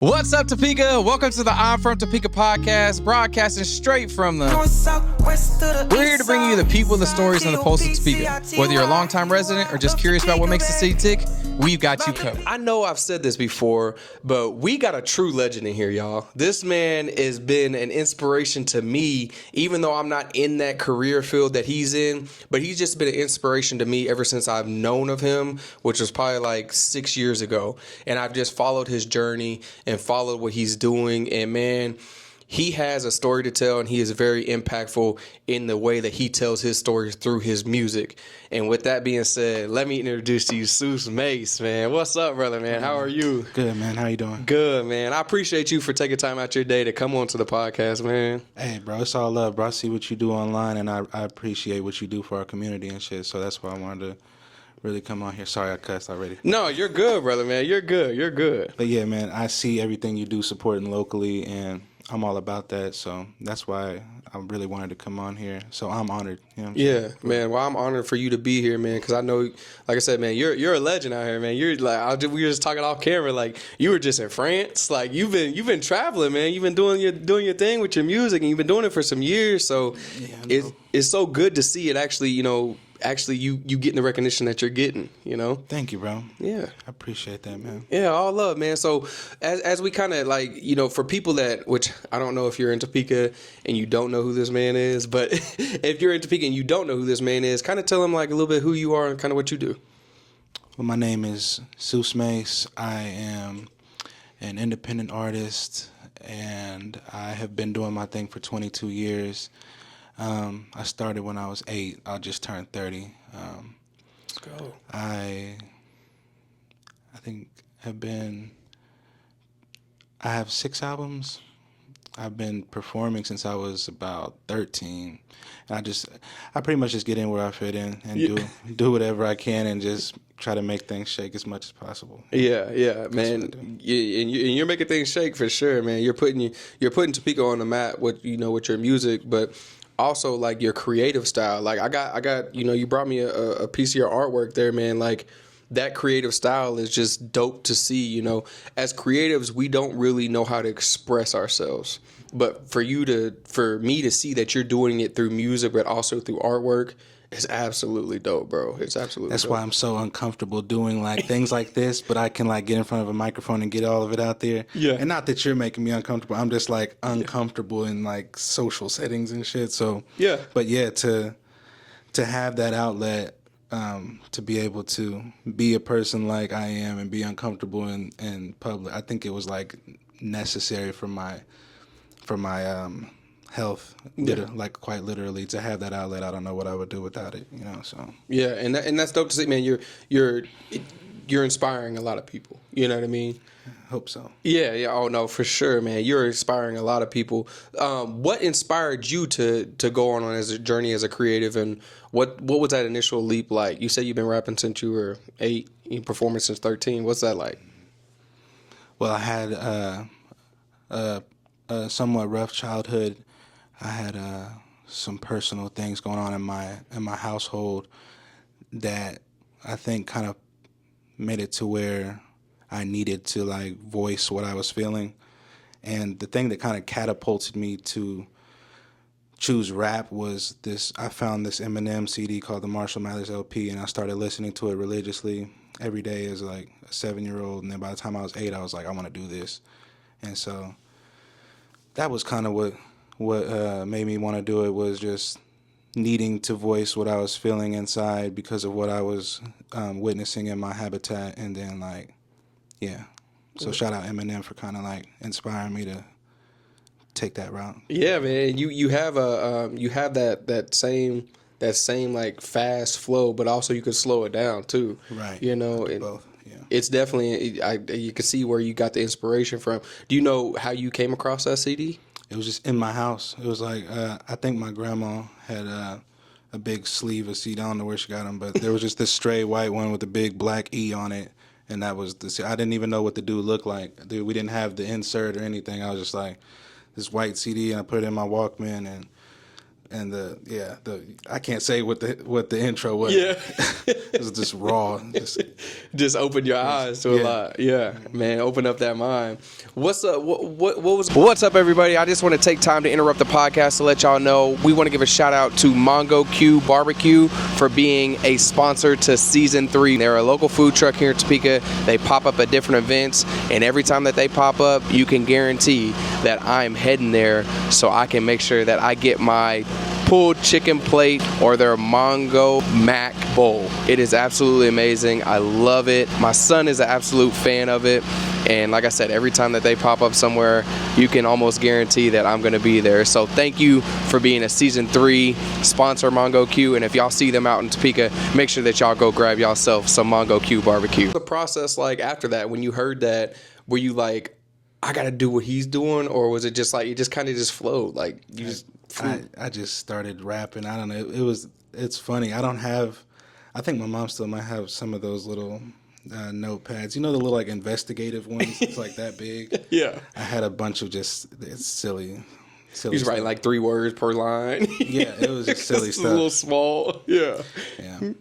What's up, Topeka? Welcome to the I'm from Topeka podcast, broadcasting straight from the... We're here to bring you the people, the stories, and the pulse of Topeka. Whether you're a longtime resident or just curious about what makes the city tick, we've got you covered. I know I've said this before, but we got a true legend in here, y'all. This man has been an inspiration to me, even though I'm not in that career field that he's in, but he's just been an inspiration to me ever since I've known of him, which was probably like 6 years ago. And I've just followed his journey and followed what he's doing. And man, he has a story to tell, and he is very impactful in the way that he tells his stories through his music. And with that being said, let me introduce to you Seuss Mace, man. What's up, brother, man? How are you? Good, man. How you doing? Good, man. I appreciate you for taking time out your day to come on to the podcast, man. Hey, bro, it's all love, bro. I see what you do online, and I appreciate what you do for our community and shit, so that's why I wanted to really come on here. Sorry I cussed already. No, you're good, brother, man. You're good. You're good. But yeah, man, I see everything you do supporting locally, and I'm all about that, so that's why I really wanted to come on here. So I'm honored. You know what I'm saying? Man. Well, I'm honored for you to be here, man, because I know, like I said, man, you're a legend out here, man. You're like, we were just talking off camera, like you were just in France, like you've been traveling, man. You've been doing your thing with your music, and you've been doing it for some years. So it's so good to see it actually, you getting the recognition that you're getting, Thank you, bro. Yeah. I appreciate that, man. Yeah, all love, man. So as we kind of like, for people that, which I don't know if you're in Topeka and you don't know who this man is, but if you're in Topeka and you don't know who this man is, kind of tell them like a little bit who you are and kind of what you do. Well, my name is Seuss Mace. I am an independent artist, and I have been doing my thing for 22 years. I started when I was 8. I just turned 30. Let's go. I think I have 6 albums. I've been performing since I was about 13. And I pretty much just get in where I fit in and do whatever I can and just try to make things shake as much as possible. Yeah, man. And you're making things shake for sure, man. You're putting Topeka on the map with your music, but also like your creative style. Like I got you brought me a piece of your artwork there, man. Like that creative style is just dope to see. As creatives, we don't really know how to express ourselves, but for me to see that you're doing it through music, but also through artwork, it's absolutely dope, bro. It's absolutely That's dope. why I'm so uncomfortable doing like things like this, but I can like get in front of a microphone and get all of it out there. Yeah. And not that you're making me uncomfortable. I'm just like uncomfortable in like social settings and shit. So Yeah. But yeah, to have that outlet, to be able to be a person like I am and be uncomfortable in public, I think it was like necessary for my health, like quite literally, to have that outlet. I don't know what I would do without it, so. Yeah, and that's dope to see, man. You're inspiring a lot of people. You know what I mean? Hope so. Yeah. Oh no, for sure, man. You're inspiring a lot of people. What inspired you to go on as a journey as a creative, and what was that initial leap like? You said you've been rapping since you were 8, you performing since 13. What's that like? Well, I had a somewhat rough childhood. I had some personal things going on in my household that I think kind of made it to where I needed to like voice what I was feeling. And the thing that kind of catapulted me to choose rap was this. I found this Eminem CD called the Marshall Mathers LP, and I started listening to it religiously every day as like a 7-year-old. And then by the time I was 8, I was like, I want to do this. And so that was kind of what made me want to do it, was just needing to voice what I was feeling inside because of what I was witnessing in my habitat. And then so shout out Eminem for kind of like inspiring me to take that route. Yeah, man. You have that same like fast flow, but also you could slow it down too. Right. Both. Yeah. It's definitely you can see where you got the inspiration from. Do you know how you came across that CD? It was just in my house. It was like, I think my grandma had a big sleeve of CD. I don't know where she got them, but there was just this stray white one with a big black E on it. And that was I didn't even know what the dude looked like. Dude, we didn't have the insert or anything. I was just like, this white CD, and I put it in my Walkman. And And I can't say what the intro was. Yeah. It was just raw. Just open your eyes to a lot. Yeah, man, open up that mind. What's up? What's up, everybody? I just want to take time to interrupt the podcast to let y'all know we want to give a shout out to Mongo Q Barbecue for being a sponsor to Season 3. They're a local food truck here in Topeka. They pop up at different events, and every time that they pop up, you can guarantee that I'm heading there so I can make sure that I get my pulled chicken plate or their Mongo Mac bowl. It is absolutely amazing. I love it. My son is an absolute fan of it. And like I said, every time that they pop up somewhere, you can almost guarantee that I'm going to be there. So thank you for being a Season 3 sponsor, Mongo Q. And if y'all see them out in Topeka, make sure that y'all go grab yourself some Mongo Q barbecue. The process like after that, when you heard that, were you like, I got to do what he's doing? Or was it just like, it just kind of just flowed? Like you just... I just started rapping. I don't know. It's funny. I think my mom still might have some of those little notepads. You know, the little like investigative ones. It's like that big. Yeah. I had a bunch of just silly. You was writing like 3 words per line. Yeah, it was just silly stuff. A little small. Yeah.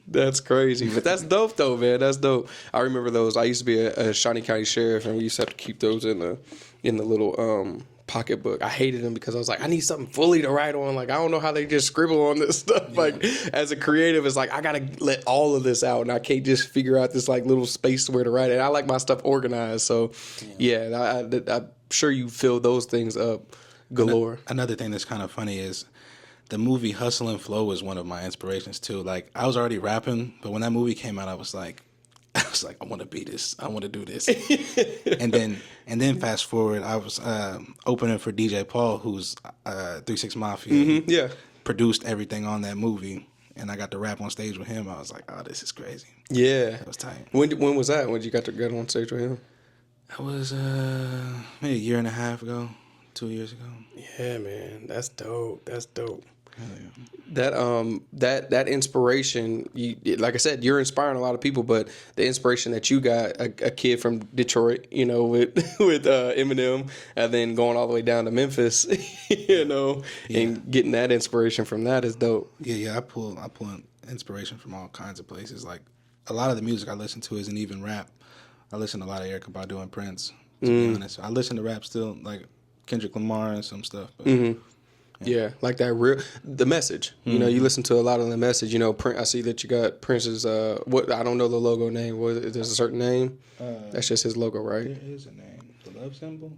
That's crazy. But that's dope though, man. That's dope. I remember those. I used to be a Shawnee County sheriff, and we used to have to keep those in the little pocketbook. I hated them because I was like, I need something fully to write on. Like, I don't know how they just scribble on this stuff. Yeah. Like, as a creative, it's like, I got to let all of this out, and I can't just figure out this like little space where to write it. I like my stuff organized. So, I'm sure you fill those things up galore. Another thing that's kind of funny is the movie Hustle and Flow was one of my inspirations too. Like, I was already rapping, but when that movie came out, I was like, I want to be this. I want to do this. and then fast forward, I was opening for DJ Paul, who's 3-6 Mafia. Mm-hmm, yeah. Produced everything on that movie, and I got to rap on stage with him. I was like, oh, this is crazy. Yeah. That was tight. When was that? When you got to get on stage with him? That was maybe a year and a half ago, 2 years ago. Yeah, man. That's dope. That's dope. Yeah. That inspiration, like I said, you're inspiring a lot of people, but the inspiration that you got, a kid from Detroit, you know, with Eminem, and then going all the way down to Memphis, you know, and getting that inspiration from that is dope. Yeah, I pull inspiration from all kinds of places. Like, a lot of the music I listen to isn't even rap. I listen to a lot of Erykah Badu and Prince, to be honest. I listen to rap still, like Kendrick Lamar and some stuff. But, Yeah, like the message. You know, you listen to a lot of the message. You know, I see that you got Prince's, what, I don't know the logo name. There's a certain name? That's just his logo, right? There is a name. The love symbol?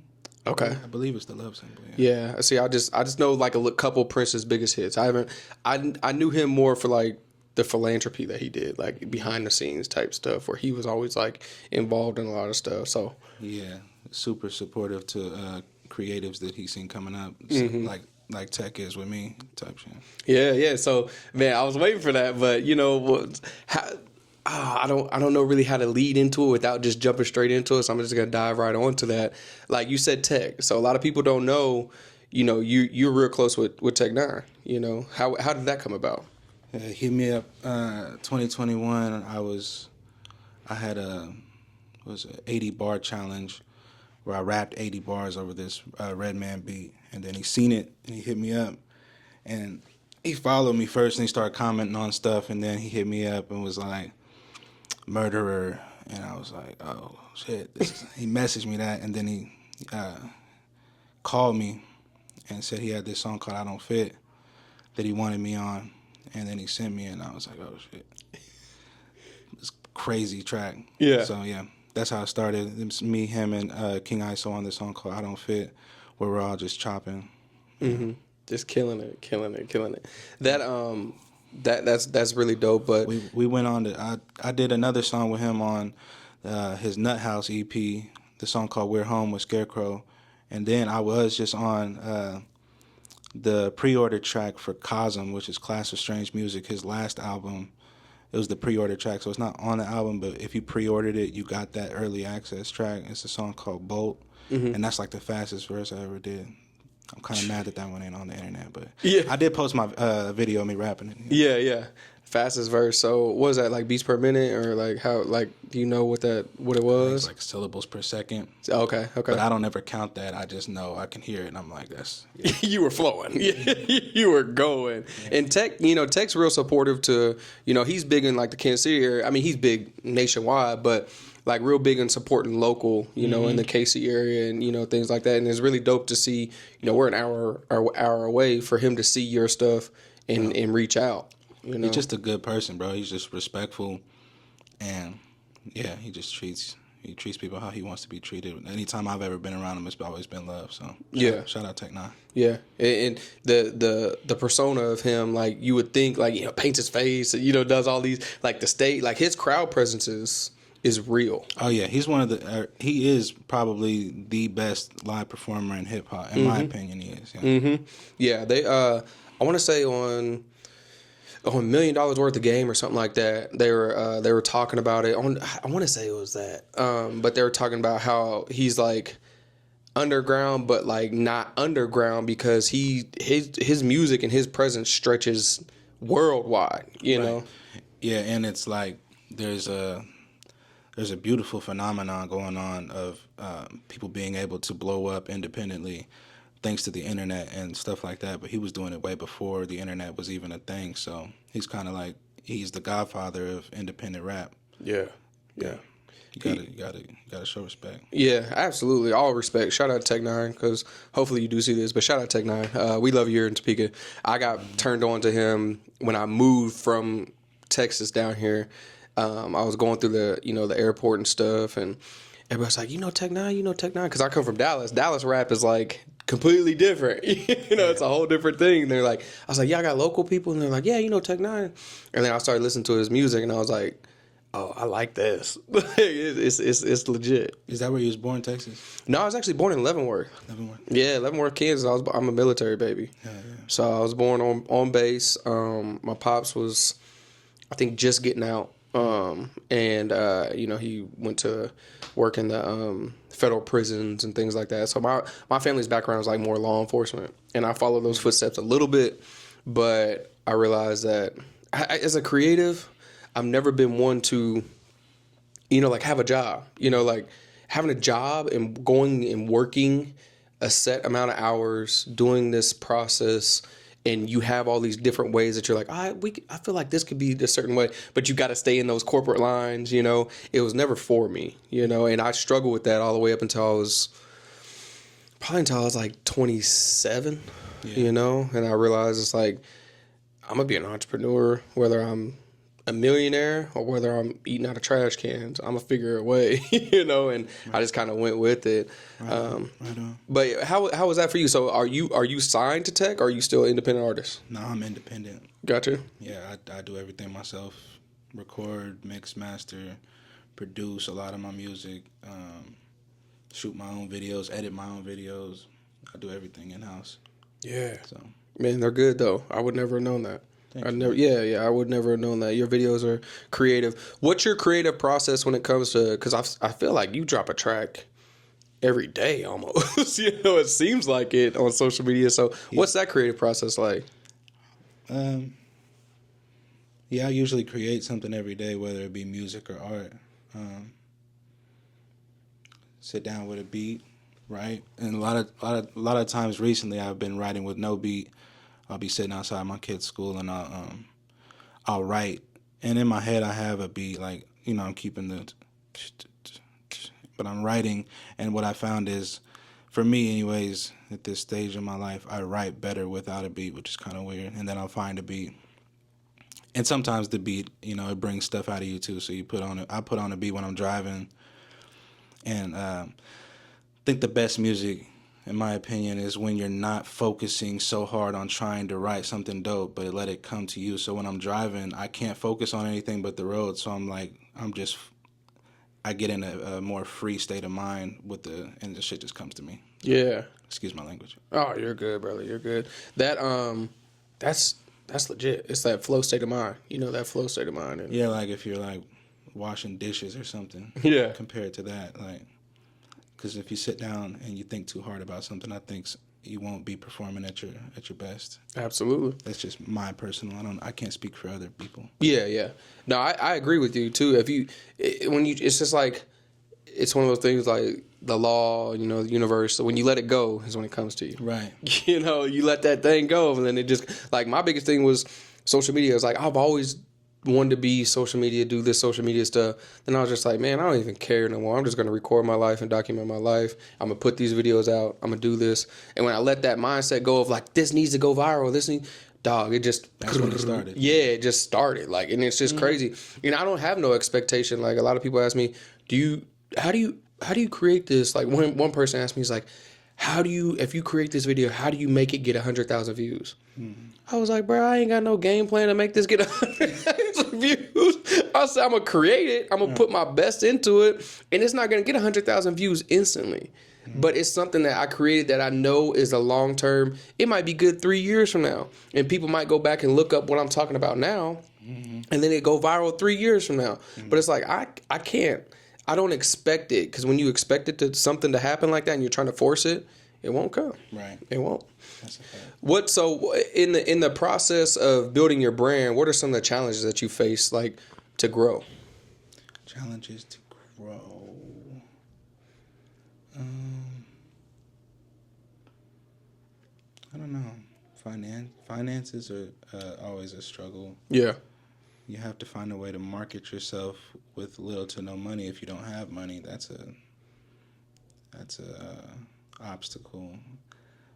Okay. I believe it's the love symbol, yeah. See, I just know like a couple Prince's biggest hits. I knew him more for like the philanthropy that he did, like behind the scenes type stuff, where he was always like involved in a lot of stuff. So yeah, super supportive to creatives that he's seen coming up, like Tech is with me type shit. Yeah. So man, I was waiting for that, but you know, I don't know really how to lead into it without just jumping straight into it. So I'm just gonna dive right onto that. Like you said, Tech. So a lot of people don't know. You know, you're real close with Szn.3. You know, how did that come about? Hit me up 2021. I had a 80 bar challenge where I rapped 80 bars over this Redman beat, and then he seen it and he hit me up, and he followed me first and he started commenting on stuff, and then he hit me up and was like, murderer, and I was like, oh shit. He messaged me that, and then he called me and said he had this song called I Don't Fit that he wanted me on. And then he sent me, and I was like, oh, shit. It's a crazy track. Yeah. So, yeah, that's how it started. It was me, him, and King ISO on this song called I Don't Fit, where we're all just chopping. Mm-hmm. Just killing it. That's really dope. But we went on to, I did another song with him on his Nut House EP, the song called We're Home with Scarecrow. And then I was just on the pre-order track for Cosm, which is Class of Strange Music, his last album. It was the pre-order track, so it's not on the album, but if you pre-ordered it, you got that early access track. It's a song called Bolt, and that's like the fastest verse I ever did. I'm kind of mad that one ain't on the internet, but Yeah. I did post my video of me rapping it. Yeah. Fastest verse. So what was that, like beats per minute, or like how, like, do you know what it was? It's like syllables per second. Okay. But I don't ever count that. I just know I can hear it, and I'm like, that's... Yeah. You were flowing. You were going. Yeah. And Tech's real supportive to, he's big in like the Kansas City area. I mean, he's big nationwide, but like real big in supporting local, in the KC area and, things like that. And it's really dope to see, we're an hour away for him to see your stuff and reach out. He's just a good person, bro. He's just respectful, and yeah, he treats people how he wants to be treated. Anytime I've ever been around him, it's always been love. So shout out Szn.3. Yeah, and the persona of him, like you would think, like paints his face, does all these, like the state, like his crowd presence is real. Oh yeah, he's he is probably the best live performer in hip hop, in my opinion. He is. Yeah, Yeah, they I want to say on $1 million worth of game or something like that. They were talking about it. I want to say it was that, but they were talking about how he's like underground, but like not underground because his music and his presence stretches worldwide. You know. Yeah, and it's like there's a beautiful phenomenon going on of people being able to blow up independently, thanks to the internet and stuff like that. But he was doing it way before the internet was even a thing. So he's kind of like, he's the godfather of independent rap. Yeah. You gotta show respect. Yeah, absolutely. All respect. Shout out Szn.3, because hopefully you do see this, but shout out Szn.3. We love you here in Topeka. I got turned on to him when I moved from Texas down here. I was going through the airport and stuff, and everybody's like, Szn.3, because I come from Dallas. Dallas rap is like completely different. It's a whole different thing. And they're like, I was like, yeah, I got local people, and they're like, yeah, Szn.3. And then I started listening to his music, and I was like, oh, I like this. It's legit. Is that where you was born, Texas? No, I was actually born in Leavenworth. Yeah, Leavenworth, Kansas. I'm a military baby. Yeah. So I was born on base. My pops was, I think, just getting out. He went to work in the federal prisons and things like that. So my family's background is like more law enforcement, and I follow those footsteps a little bit. But I realized that as a creative, I've never been one to, like have a job. Like having a job and going and working a set amount of hours, doing this process. And you have all these different ways that you're like, I feel like this could be a certain way, but you got to stay in those corporate lines. It was never for me. And I struggled with that all the way up until I was like 27. Yeah. And I realized it's like I'm gonna be an entrepreneur, whether I'm a millionaire or whether I'm eating out of trash cans. I'm gonna figure a way, and right. I just kind of went with it. Right on. But how was that for you? So are you signed to Tech, or are you still an independent artist? No, I'm independent. Gotcha. Yeah, I do everything myself: record, mix, master, produce a lot of my music, shoot my own videos, edit my own videos. I do everything in house. Yeah. So man, they're good though. I would never have known that. I would never have known that. Your videos are creative. What's your creative process when it comes to, because I feel like you drop a track every day almost. It seems like it on social media. So what's that creative process like? I usually create something every day, whether it be music or art. Sit down with a beat, write. And a lot of times recently I've been writing with no beat. I'll be sitting outside my kid's school and I'll write. And in my head I have a beat, like, I'm keeping but I'm writing. And what I found is, for me anyways, at this stage of my life, I write better without a beat, which is kind of weird. And then I'll find a beat. And sometimes the beat, it brings stuff out of you too. So I put on a beat when I'm driving. And I think the best music, in my opinion, is when you're not focusing so hard on trying to write something dope, but let it come to you. So when I'm driving, I can't focus on anything but the road. So I get in a more free state of mind and the shit just comes to me. Yeah. Excuse my language. Oh, you're good, brother. You're good. That's legit. It's that flow state of mind. That flow state of mind. Yeah, like if you're like washing dishes or something. Yeah. Compared to that, like. Because if you sit down and you think too hard about something, I think you won't be performing at your best. Absolutely. That's just my personal. I can't speak for other people. Yeah. No, I agree with you too. It's just like, it's one of those things like the law, you know, the universe. So when you let it go is when it comes to you. Right. You know, you let that thing go, and then it just, like, my biggest thing was social media. It's like, I've always wanted to be social media, do this social media stuff. Then I was just like, man, I don't even care no more. I'm just going to record my life and document my life. I'm going to put these videos out. I'm going to do this. And when I let that mindset go of like, this needs to go viral, it just, that's when it started. Yeah, it just started. Like, and it's just crazy. You know, I don't have no expectation. Like, a lot of people ask me, how do you create this? Like, one person asked me, he's like, if you create this video, how do you make it get 100,000 views? I was like, bro, I ain't got no game plan to make this get 100,000 views. I said, I'm going to create it. I'm going to put my best into it. And it's not going to get 100,000 views instantly. But it's something that I created that I know is a long term. It might be good 3 years from now. And people might go back and look up what I'm talking about now. And then it go viral 3 years from now. But it's like, I can't. I don't expect it. Because when you expect something to happen like that and you're trying to force it, it won't come. Right. It won't. That's a fact. So in the process of building your brand, what are some of the challenges that you face, like, to grow? Challenges to grow. I don't know. Finances are always a struggle. Yeah. You have to find a way to market yourself with little to no money. If you don't have money, that's a obstacle.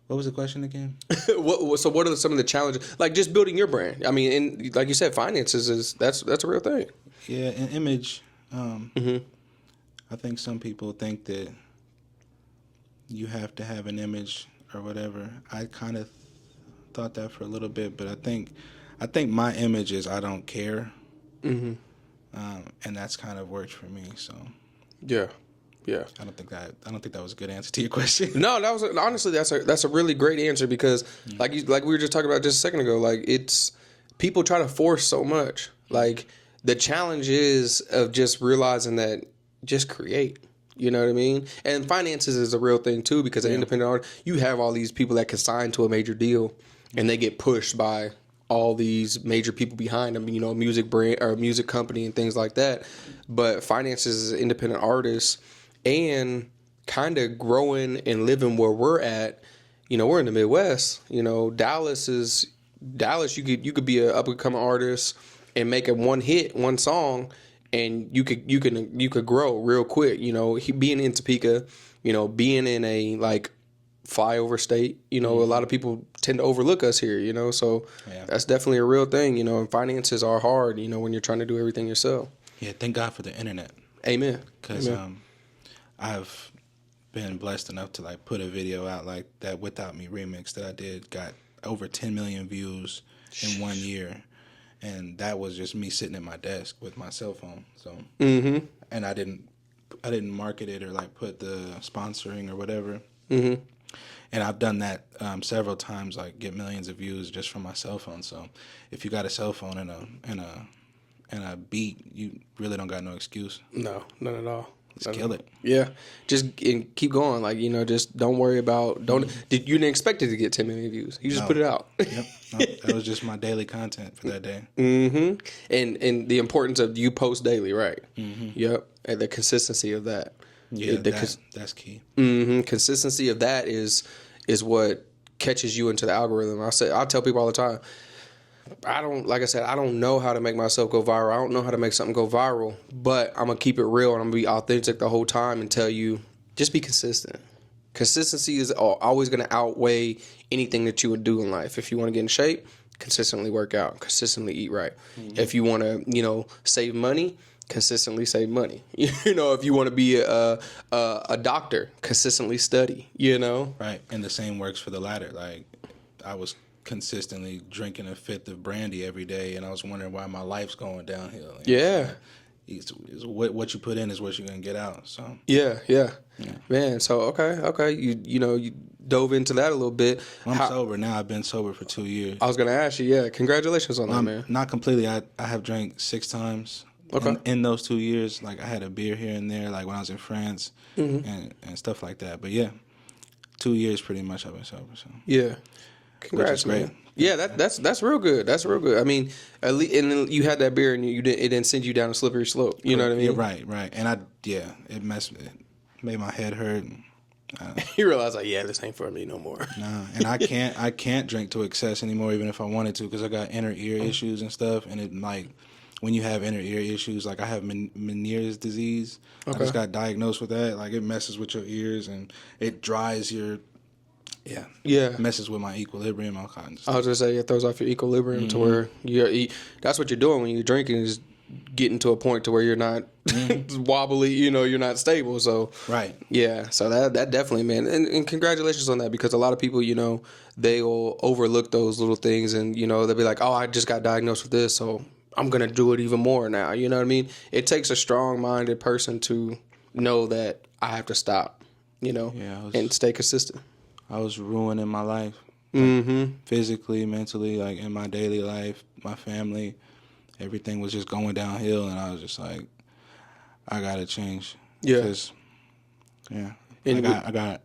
What was the question again? So what are some of the challenges? Like, just building your brand. I mean, and like you said, finances that's a real thing. Yeah, an image. I think some people think that you have to have an image or whatever. I kind of thought that for a little bit, but I think my image is I don't care, and that's kind of worked for me. So yeah. I don't think that was a good answer to your question. No, honestly that's a really great answer, because like we were just talking about just a second ago, like, it's people try to force so much. Like, the challenge is of just realizing that just create. You know what I mean? And finances is a real thing too, because an independent artist, you have all these people that can sign to a major deal, and they get pushed by all these major people behind them, you know, music brand or music company and things like that. But finances as independent artists and kind of growing and living where we're at, you know, we're in the Midwest. You know, Dallas, you could be an up and coming artist and make one song, and you could grow real quick. You know, being in Topeka, you know, being in a like flyover state, you know, a lot of people tend to overlook us here, you know, so that's definitely a real thing, you know, and finances are hard, you know, when you're trying to do everything yourself. Yeah, thank God for the internet. Amen. Because I've been blessed enough to like put a video out like that Without Me remix that I did, got over 10 million views in 1 year. And that was just me sitting at my desk with my cell phone. So, and I didn't market it or like put the sponsoring or whatever. And I've done that several times, like get millions of views just from my cell phone. So, if you got a cell phone and a beat, you really don't got no excuse. No, none at all. Just kill it. Yeah, just keep going. Like, you know, just don't worry about. You didn't expect it to get 10 million views. You just put it out. Yep, that was just my daily content for that day. And the importance of you post daily, right? Yep, and the consistency of that. Yeah, that's key. Consistency of that is what catches you into the algorithm. I tell people all the time, I don't know how to make myself go viral. I don't know how to make something go viral, but I'm going to keep it real and I'm going to be authentic the whole time and tell you, just be consistent. Consistency is always going to outweigh anything that you would do in life. If you want to get in shape, consistently work out, consistently eat right. If you want to, you know, save money, consistently save money. You know, if you want to be a doctor, consistently study, you know? Right. And the same works for the latter. Like, I was consistently drinking a fifth of brandy every day, and I was wondering why my life's going downhill. It's what you put in is what you're gonna get out. So yeah. Man. So okay. You dove into that a little bit. I'm sober now. I've been sober for 2 years. I was gonna ask you. Yeah, congratulations on that, man. Not completely. I have drank 6 times. Okay. In those 2 years, like I had a beer here and there, like when I was in France and stuff like that. But yeah, 2 years pretty much I've been sober. So Yeah. Congrats, great. man. Yeah, that's real good. That's real good. I mean, at least, and then you had that beer and it didn't send you down a slippery slope. You know what I mean? Yeah, right. And it made my head hurt. You realize like, yeah, this ain't for me no more. Nah, and I can't drink to excess anymore, even if I wanted to, because I got inner ear issues and stuff. And it like when you have inner ear issues, like I have Meniere's disease. Okay. I just got diagnosed with that. Like it messes with your ears and it dries your messes with my equilibrium, all kinds of stuff. I was gonna say it throws off your equilibrium to where that's what you're doing when you're drinking is getting to a point to where you're not wobbly, you're not stable. So right, yeah. So that definitely, man, and congratulations on that, because a lot of people, they'll overlook those little things, and they'll be like, oh, I just got diagnosed with this, so I'm gonna do it even more now. You know what I mean? It takes a strong-minded person to know that I have to stop, and stay consistent. I was ruining my life, physically, mentally, like in my daily life, my family, everything was just going downhill, and I was just like, I gotta change. Yeah. I got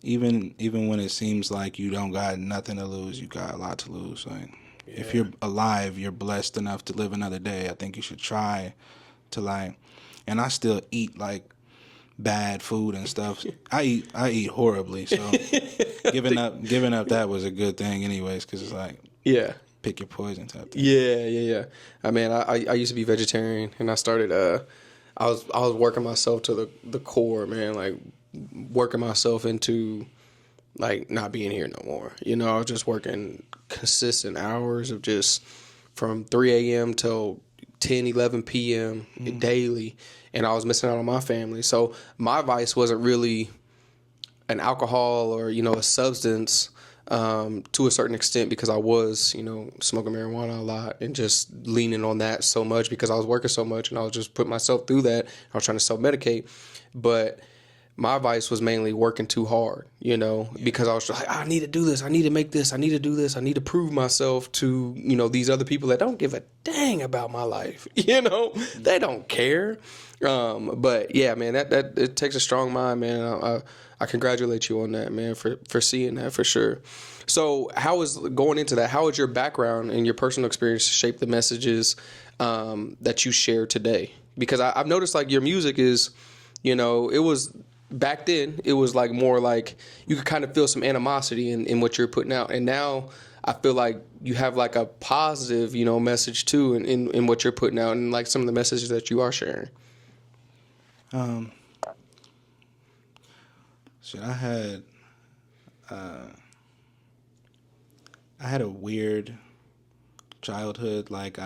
even when it seems like you don't got nothing to lose, you got a lot to lose. Like if you're alive, you're blessed enough to live another day. I think you should try to and I still eat like bad food and stuff. I eat horribly, so giving up that was a good thing anyways, because it's like pick your poison type thing. Yeah. I mean, I used to be vegetarian, and I started I was working myself to the core, man, like working myself into like not being here no more. I was just working consistent hours of just from 3 a.m. till 10, 11 p.m. daily, and I was missing out on my family. So my vice wasn't really an alcohol or, a substance to a certain extent, because I was, smoking marijuana a lot and just leaning on that so much because I was working so much, and I was just putting myself through that. I was trying to self-medicate. But my vice was mainly working too hard, because I was like, I need to do this. I need to make this. I need to do this. I need to prove myself to, these other people that don't give a dang about my life. They don't care. But yeah, man, that it takes a strong mind, man. I congratulate you on that, man, for seeing that for sure. So how is going into that? How has your background and your personal experience shaped the messages that you share today? Because I've noticed like your music is, it was back then, it was like more like you could kind of feel some animosity in what you're putting out. And now I feel like you have like a positive, message too in what you're putting out, and like some of the messages that you are sharing. I had a weird childhood. Like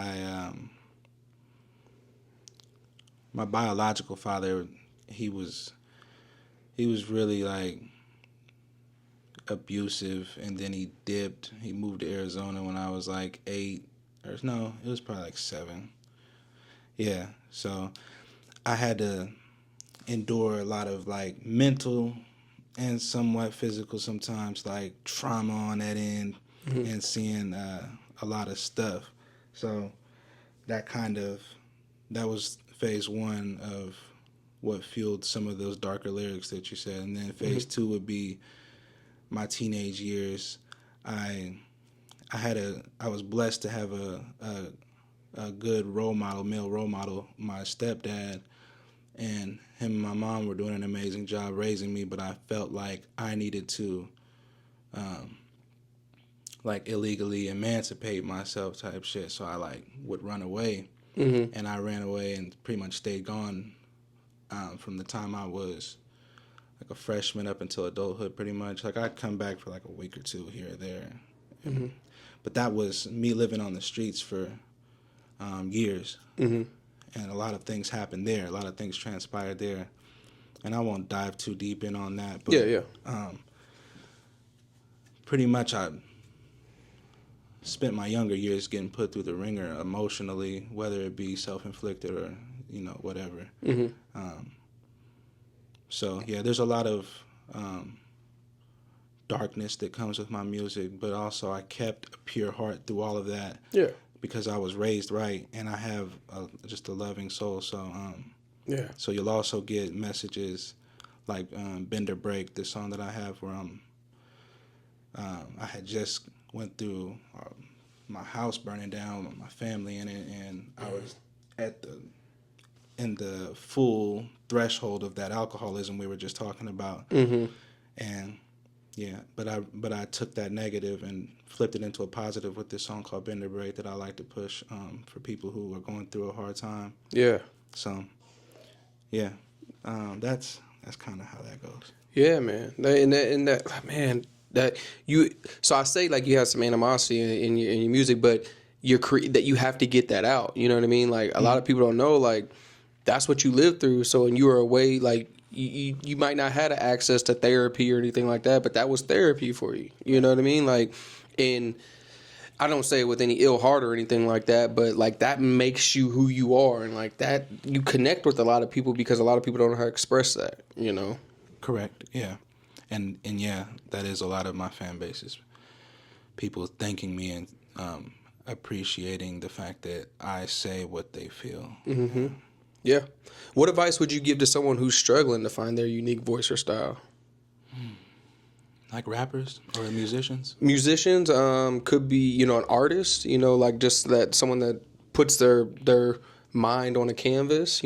my biological father, he was really like abusive, and then he dipped. He moved to Arizona when I was like 8, or no, it was probably like 7. Yeah, so I had to endure a lot of like mental and somewhat physical sometimes, like trauma on that end, and seeing a lot of stuff. So that was phase 1 of what fueled some of those darker lyrics that you said. And then phase 2 would be my teenage years. I was blessed to have a good male role model, my stepdad, and him and my mom were doing an amazing job raising me, but I felt like I needed to like illegally emancipate myself type shit. So I like would run away, and I ran away and pretty much stayed gone from the time I was like a freshman up until adulthood, pretty much. Like I'd come back for like a week or 2 here or there. But that was me living on the streets for years. And a lot of things happened there. A lot of things transpired there. And I won't dive too deep in on that. But pretty much I spent my younger years getting put through the ringer emotionally, whether it be self-inflicted or, whatever. So, yeah, there's a lot of darkness that comes with my music, but also I kept a pure heart through all of that. Yeah. Because I was raised right, and I have just a loving soul. So, so you'll also get messages like Bend or Break, this song that I have where I had just went through my house burning down with my family in it, and I was in the full threshold of that alcoholism we were just talking about. Mm-hmm. And yeah, but I took that negative and flipped it into a positive with this song called Bend or Break that I like to push for people who are going through a hard time. Yeah. So yeah, that's kind of how that goes. Yeah, man. So I say like you have some animosity in your music, but that you have to get that out. You know what I mean? Like a lot of people don't know, like that's what you lived through. So when you were away, like you might not have access to therapy or anything like that, but that was therapy for you. You know what I mean? Like, and I don't say it with any ill heart or anything like that, but like that makes you who you are, and like that you connect with a lot of people because a lot of people don't know how to express that. You know? Correct. Yeah. And yeah, that is a lot of my fan bases. People thanking me and appreciating the fact that I say what they feel. Mm-hmm. Yeah. What advice would you give to someone who's struggling to find their unique voice or style? Like rappers or musicians? Musicians could be, an artist, like just that someone that puts their mind on a canvas,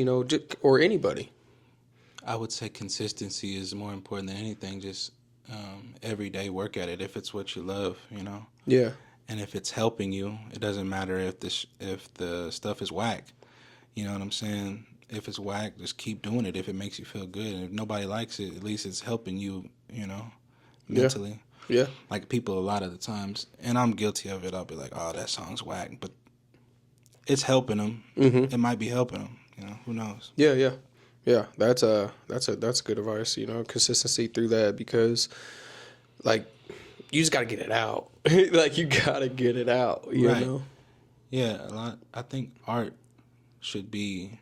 or anybody. I would say consistency is more important than anything. Just every day work at it if it's what you love, Yeah. And if it's helping you, it doesn't matter if the stuff is whack. You know what I'm saying? If it's whack, just keep doing it if it makes you feel good. And if nobody likes it, at least it's helping you, mentally. Yeah. Like people a lot of the times, and I'm guilty of it, I'll be like, oh, that song's whack. But it's helping them. Mm-hmm. It might be helping them. Who knows? Yeah. Yeah, that's good advice, consistency through that, because like you just got to get it out. Like you got to get it out, you right. know. Yeah, a lot. I think art should be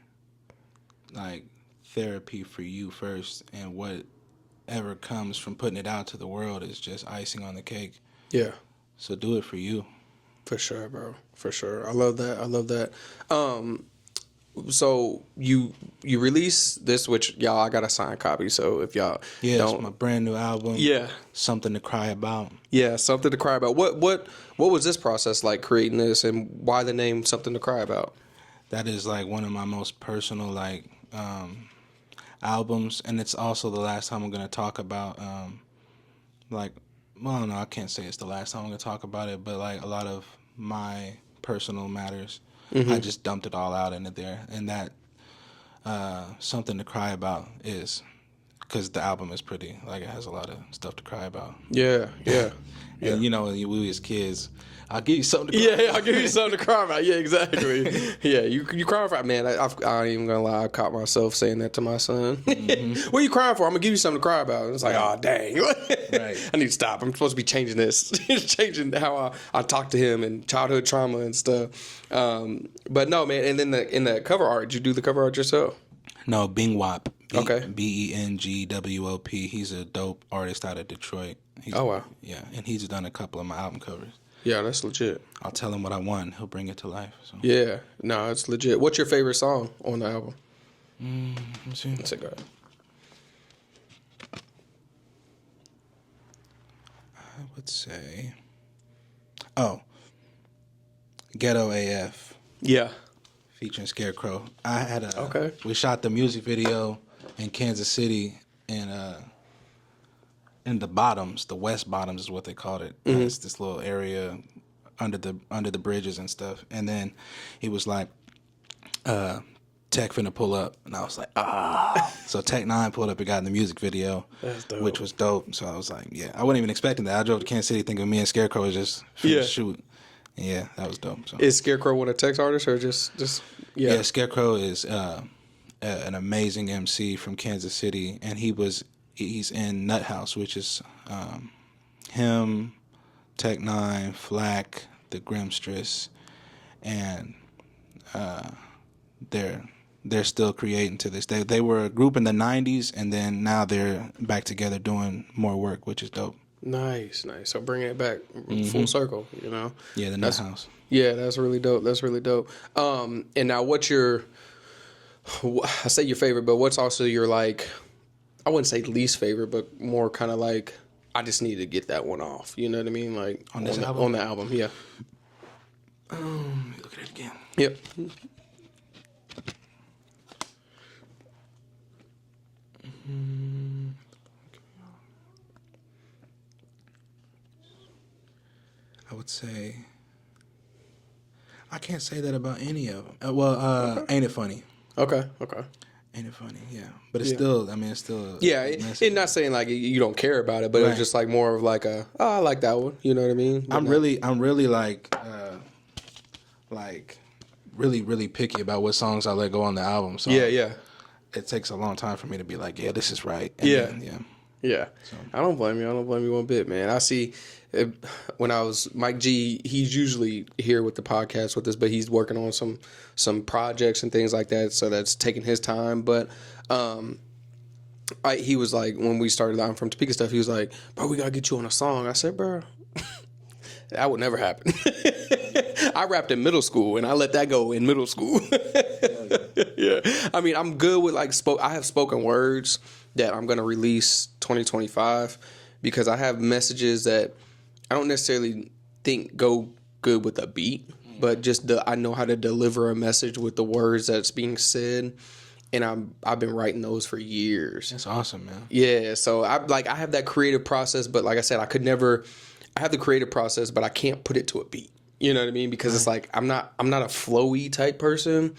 like therapy for you first, and whatever comes from putting it out to the world is just icing on the cake. Yeah. So do it for you. For sure, bro. For sure. I love that. So you release this, which y'all, I got a signed copy. So if y'all it's my brand new album. Yeah, Something to Cry About. Yeah, Something to Cry About. What was this process like creating this, and why the name Something to Cry About? That is like one of my most personal albums, and it's also the last time I'm gonna talk about no, I can't say it's the last time I'm gonna talk about it, but like a lot of my personal matters. Mm-hmm. I just dumped it all out into there, and that Something to Cry About is because the album is pretty, like it has a lot of stuff to cry about. Yeah. And we as kids, I'll give you something to cry about. Yeah, I'll give you something to cry about. Yeah, exactly. Yeah, you crying for, man, I ain't even gonna lie, I caught myself saying that to my son. Mm-hmm. What are you crying for? I'm gonna give you something to cry about. And it's like, oh dang. Right. I need to stop. I'm supposed to be changing this. Changing how I talk to him and childhood trauma and stuff. But no, man, and then in the cover art, did you do the cover art yourself? No, Bingwop. Okay. Bengwop. He's a dope artist out of Detroit. Oh, wow. Yeah, and he's done a couple of my album covers. Yeah, that's legit. I'll tell him what I want. He'll bring it to life. So. Yeah. No, it's legit. What's your favorite song on the album? Let's see. Let's go ahead. I would say... Ghetto AF. Yeah. Featuring Scarecrow. I had Okay. We shot the music video in Kansas City in the bottoms, the West Bottoms is what they called it. Mm-hmm. It's this little area under the bridges and stuff. And then he was like, Tech finna pull up, and I was like, So Tech.3 pulled up and got in the music video, which was dope. So I was like, yeah, I wasn't even expecting that. I drove to Kansas City thinking me and Scarecrow was just shoot. Yeah, that was dope. So. Is Scarecrow one of Tech's artists or just yeah? Yeah, Scarecrow is an amazing MC from Kansas City, and he's in Nut House, which is him, Tech.3, Flack, the Grimstress, and they're still creating to this day. They were a group in the 90s, and then now they're back together doing more work, which is dope. Nice. So bringing it back full circle, Yeah, the Nut House. Yeah, that's really dope. And now what's I say your favorite, but what's also your like I wouldn't say least favorite, but more kind of like I just need to get that one off. You know what I mean? Like on this album? On the album, yeah. Look at it again. Yep. I would say I can't say that about any of them. Ain't It Funny? Okay. Ain't It Funny? Yeah, but it's still. I mean, it's still. It's not saying like you don't care about it, but it was just like more of like I like that one. You know what I mean? I'm really like really picky about what songs I let go on the album. So yeah. It takes a long time for me to be like, yeah, this is right. And Yeah. So. I don't blame you. I don't blame you one bit, man. I see when I was Mike G, he's usually here with the podcast with us, but he's working on some projects and things like that. So that's taking his time. But he was like, when we started I'm from Topeka stuff, he was like, bro, we got to get you on a song. I said, bro, that would never happen. I rapped in middle school and I let that go in middle school. Yeah. I mean, I'm good with I have spoken words that I'm going to release 2025 because I have messages that I don't necessarily think go good with a beat, but just I know how to deliver a message with the words that's being said. And I've been writing those for years. That's awesome, man. Yeah. So I have that creative process, but like I said, I have the creative process, but I can't put it to a beat. You know what I mean? Because it's like I'm not a flowy type person,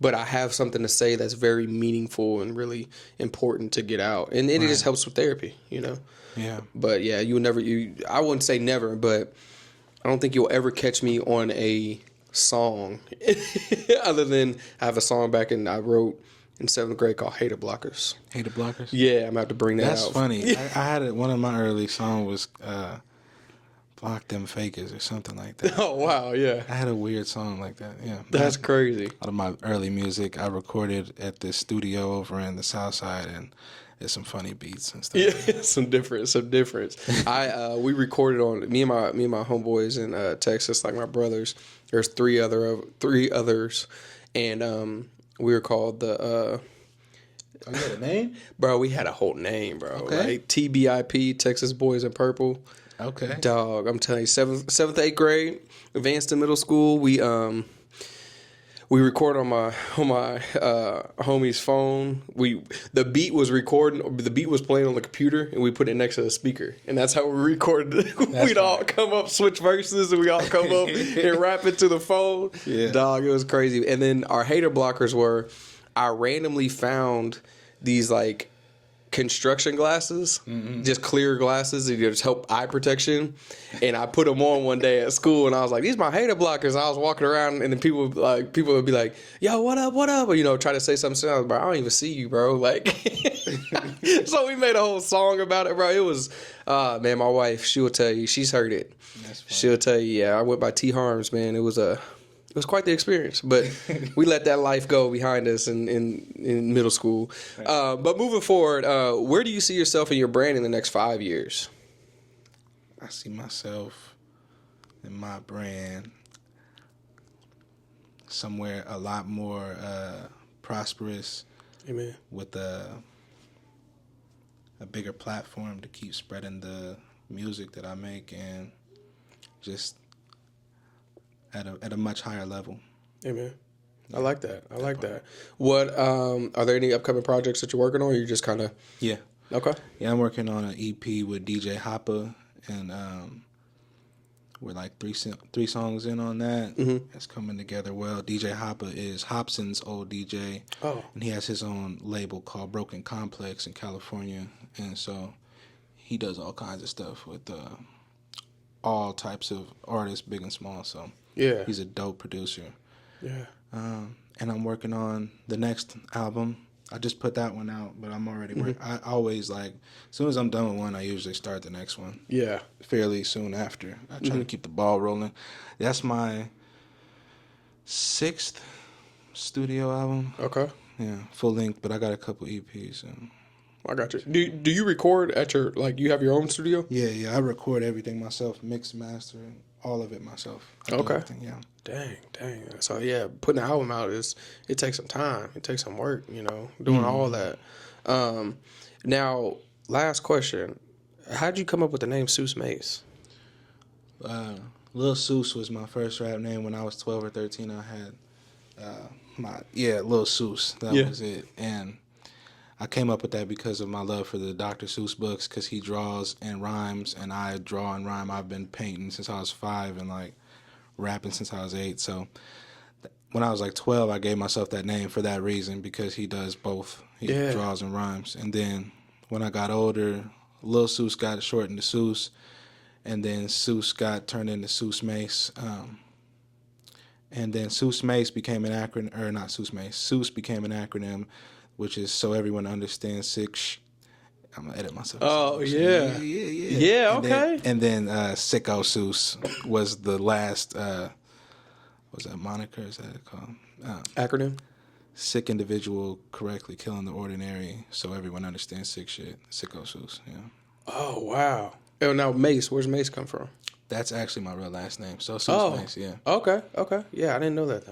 but I have something to say that's very meaningful and really important to get out, and it just helps with therapy. You know? Yeah. But yeah, I wouldn't say never, but I don't think you'll ever catch me on a song other than I have a song I wrote in 7th grade called Hater Blockers. Hater Blockers? Yeah, I'm gonna have to bring that out. That's funny. I had it. One of my early songs was Block Them Fakers or something like that. Oh, wow, yeah. I had a weird song like that, yeah. That's crazy. Out of my early music, I recorded at this studio over in the South Side, and there's some funny beats and stuff. Yeah, some difference. We recorded on me and my homeboys in Texas, like my brothers. There's three others, and we were called the. Oh, you had a name? Bro, we had a whole name, bro. Okay. Like TBIP, Texas Boys in Purple. Okay. Dog, I'm telling you, 7th, 8th grade, advanced to middle school. We record on my homie's phone. The beat was playing on the computer, and we put it next to the speaker, and that's how we recorded. We'd all come up, switch verses, and we all come up and rap it to the phone. Yeah, dog, it was crazy. And then our hater blockers were, I randomly found these like construction glasses, just clear glasses that just help eye protection, and I put them on one day at school, and I was like, these are my hater blockers. And I was walking around, and then people would be like, yo, what up, or try to say something. I was like, I don't even see you, bro. Like, so we made a whole song about it, bro. It was man, my wife, she will tell you, she's heard it. She'll tell you, yeah, I went by T Harms, man. It was quite the experience, but we let that life go behind us in middle school. But moving forward, where do you see yourself and your brand in the next 5 years? I see myself and my brand somewhere a lot more prosperous. Amen. With a bigger platform to keep spreading the music that I make, and just at a much higher level. Amen. I like that. What are there any upcoming projects that you're working on, or you just kind of? Yeah. Okay. Yeah, I'm working on an EP with DJ Hoppa, and we're like three songs in on that. Mm-hmm. It's coming together well. DJ Hoppa is Hobson's old DJ. Oh. And he has his own label called Broken Complex in California, and so he does all kinds of stuff with all types of artists, big and small. So. Yeah. He's a dope producer. Yeah. And I'm working on the next album. I just put that one out, but I'm already working. I always as soon as I'm done with one, I usually start the next one. Yeah. Fairly soon after. I try to keep the ball rolling. That's my 6th studio album. Okay. Yeah, full length, but I got a couple EPs. So. I got you. Do you record at your, you have your own studio? Yeah, I record everything myself, mix, master, all of it myself. Okay. Yeah. Dang. So yeah, putting an album out it takes some time. It takes some work, doing all that. Now, last question. How'd you come up with the name Seuss Mace? Lil Seuss was my first rap name when I was 12 or 13. I had Lil Seuss. That was it. And I came up with that because of my love for the Dr. Seuss books, because he draws and rhymes, and I draw and rhyme. I've been painting since I was 5 and like rapping since I was 8. So when I was like 12, I gave myself that name for that reason, because he does both. He draws and rhymes. And then when I got older, Lil Seuss got shortened to Seuss, and then Seuss got turned into Seuss Mace. And then Seuss Mace became an acronym, or not Seuss Mace, Seuss became an acronym, which is so everyone understands six. I'm gonna edit myself. Oh, yeah. Yeah, okay. And then Sicko Seuss was the last, was that moniker? Is that called? Acronym? Sick individual correctly killing the ordinary, so everyone understands sick shit. Sicko Seuss, yeah. Oh, wow. Oh, now Mace, where's Mace come from? That's actually my real last name. So Seuss Mace, yeah. Okay. Yeah, I didn't know that.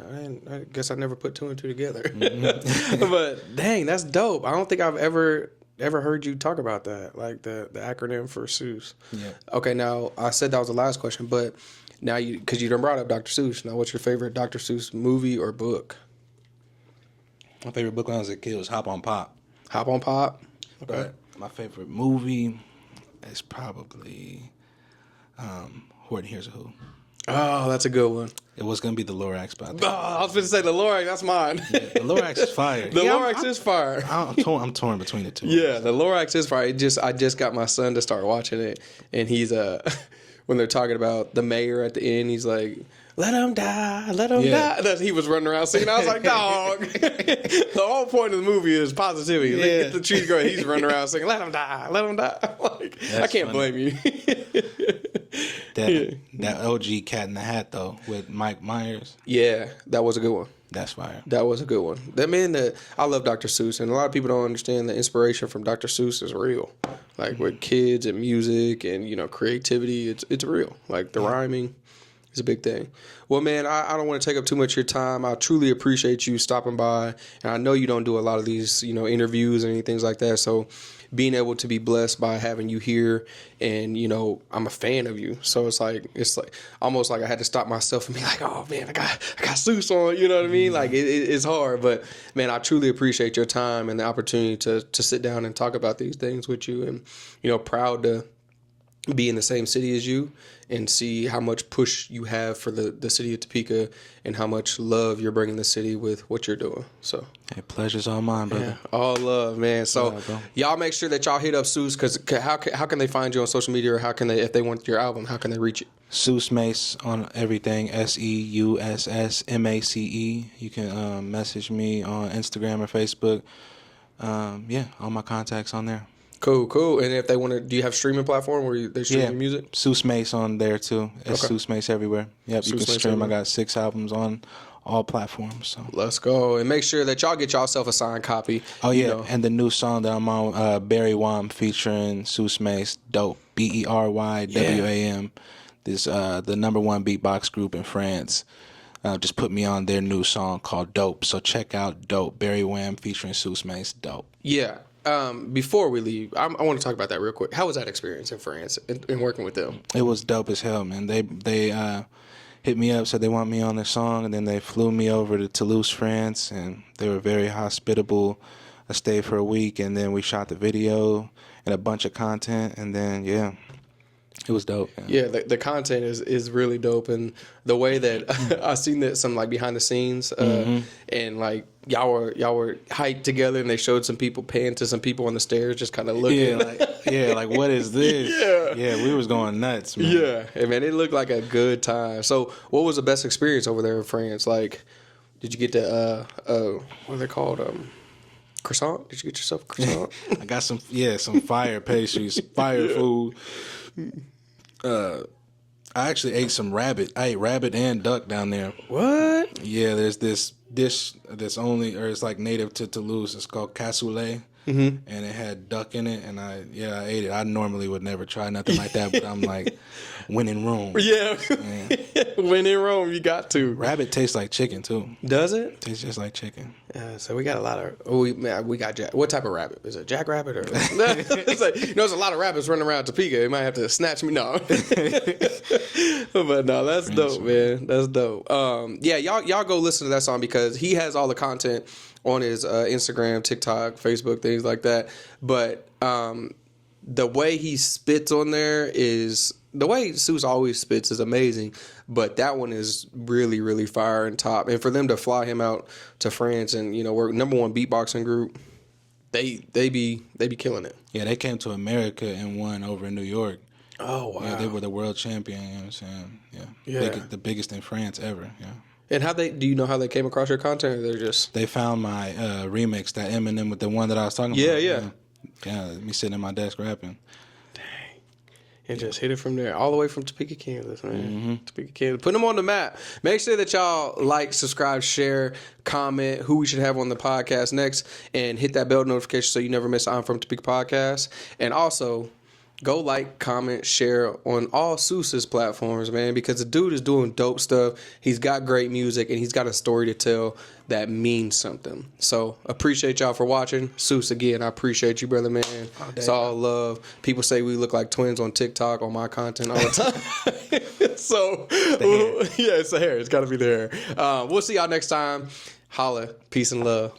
I guess I never put two and two together. Mm-hmm. But dang, that's dope. I don't think I've ever heard you talk about that, like the acronym for Seuss. Yeah. Okay, now I said that was the last question, but now because you done brought up Dr. Seuss. Now, what's your favorite Dr. Seuss movie or book? My favorite book when I was a kid was Hop on Pop. Hop on Pop. Okay. But my favorite movie is probably Horton Hears a Who. Oh, that's a good one. It was gonna be the Lorax, but I was going to say the Lorax. That's mine. Yeah, the Lorax is fire. The Lorax is fire. I'm torn between the two. Yeah, the Lorax is fire. I just got my son to start watching it, and he's when they're talking about the mayor at the end, he's like, "Let him die, let him die." He was running around singing. I was like, "Dog!" The whole point of the movie is positivity. Yeah. Get the tree growing. He's running around singing, "Let him die, let him die." Like, I can't blame you. That OG Cat in the Hat though with Mike Myers. Yeah, that was a good one. That's fire. That was a good one. That man, I love Dr. Seuss, and a lot of people don't understand the inspiration from Dr. Seuss is real. Like with kids and music and creativity, it's real. Like the rhyming is a big thing. Well, man, I don't want to take up too much of your time. I truly appreciate you stopping by, and I know you don't do a lot of these interviews and things like that. So being able to be blessed by having you here, and I'm a fan of you, so it's like almost like I had to stop myself and be like, oh man, I got Seuss on, you know what I mean? Like it's hard, but man, I truly appreciate your time and the opportunity to sit down and talk about these things with you, and proud to be in the same city as you and see how much push you have for the city of Topeka and how much love you're bringing the city with what you're doing. So, hey, pleasure's all mine, brother. Yeah, all love, man. So y'all make sure that y'all hit up Seuss, because how can they find you on social media, or how can they, if they want your album, how can they reach it? Seuss Mace on everything, SEUSSMACE. You can message me on Instagram or Facebook. All my contacts on there. Cool. And if they want to, do you have streaming platform where they stream your music? Seuss Mace on there too. It's Seuss Mace everywhere. Yep, you can stream. Everywhere. I got 6 albums on all platforms. So let's go, and make sure that y'all get yourself a signed copy. Oh yeah, and the new song that I'm on, Barry Wham featuring Seuss Mace, Dope, BERYWAM. This the #1 beatbox group in France. Just put me on their new song called Dope. So check out Dope, Barry Wham featuring Seuss Mace, Dope. Yeah. Before we leave, I want to talk about that real quick. How was that experience in France and working with them? It was dope as hell, man. They hit me up, said they want me on their song, and then they flew me over to Toulouse, France, and they were very hospitable. I stayed for a week, and then we shot the video and a bunch of content, and then it was dope. Yeah, the content is really dope, and the way that I seen that some like behind the scenes, and like y'all were hyped together, and they showed some people paying to some people on the stairs, just kind of looking like what is this? Yeah, we was going nuts, man. Yeah, and man, it looked like a good time. So, what was the best experience over there in France? Like, did you get to what are they called? Croissant? Did you get yourself a croissant? I got some fire pastries, fire food. I actually ate some rabbit. I ate rabbit and duck down there. What? Yeah, there's this dish that's it's like native to Toulouse. It's called cassoulet, and it had duck in it. And I ate it. I normally would never try nothing like that, but I'm like, when in Rome. Yeah. When in Rome, you got to. Rabbit tastes like chicken too. Does it? Tastes just like chicken. So we got a lot of. We got Jack. What type of rabbit? Is it jackrabbit or? It's like, there's a lot of rabbits running around Topeka. They might have to snatch me. No. But no, that's dope, man. That's dope. Yeah, y'all go listen to that song because he has all the content on his Instagram, TikTok, Facebook, things like that. But the way he spits on there is the way Seuss always spits is amazing. But that one is really, really fire and top. And for them to fly him out to France and we're #1 beatboxing group, they be killing it. Yeah, they came to America and won over in New York. Oh wow! Yeah, they were the world champion. You know what I'm saying? Yeah. The biggest in France ever. Yeah. And do you know how they came across your content? Or they're just they found my remix, that Eminem with the one that I was talking about. Yeah. Yeah, me sitting at my desk rapping. Dang. And just hit it from there, all the way from Topeka, Kansas, man. Topeka, Kansas. Put them on the map. Make sure that y'all like, subscribe, share, comment who we should have on the podcast next, and hit that bell notification so you never miss I'm From Topeka podcast. And also, go like, comment, share on all Seuss's platforms, man, because the dude is doing dope stuff. He's got great music, and he's got a story to tell that means something. So, appreciate y'all for watching. Seuss, again, I appreciate you, brother, man. It's all love. People say we look like twins on TikTok, on my content all the time. So, yeah, it's the hair. It's got to be the hair. We'll see y'all next time. Holla. Peace and love.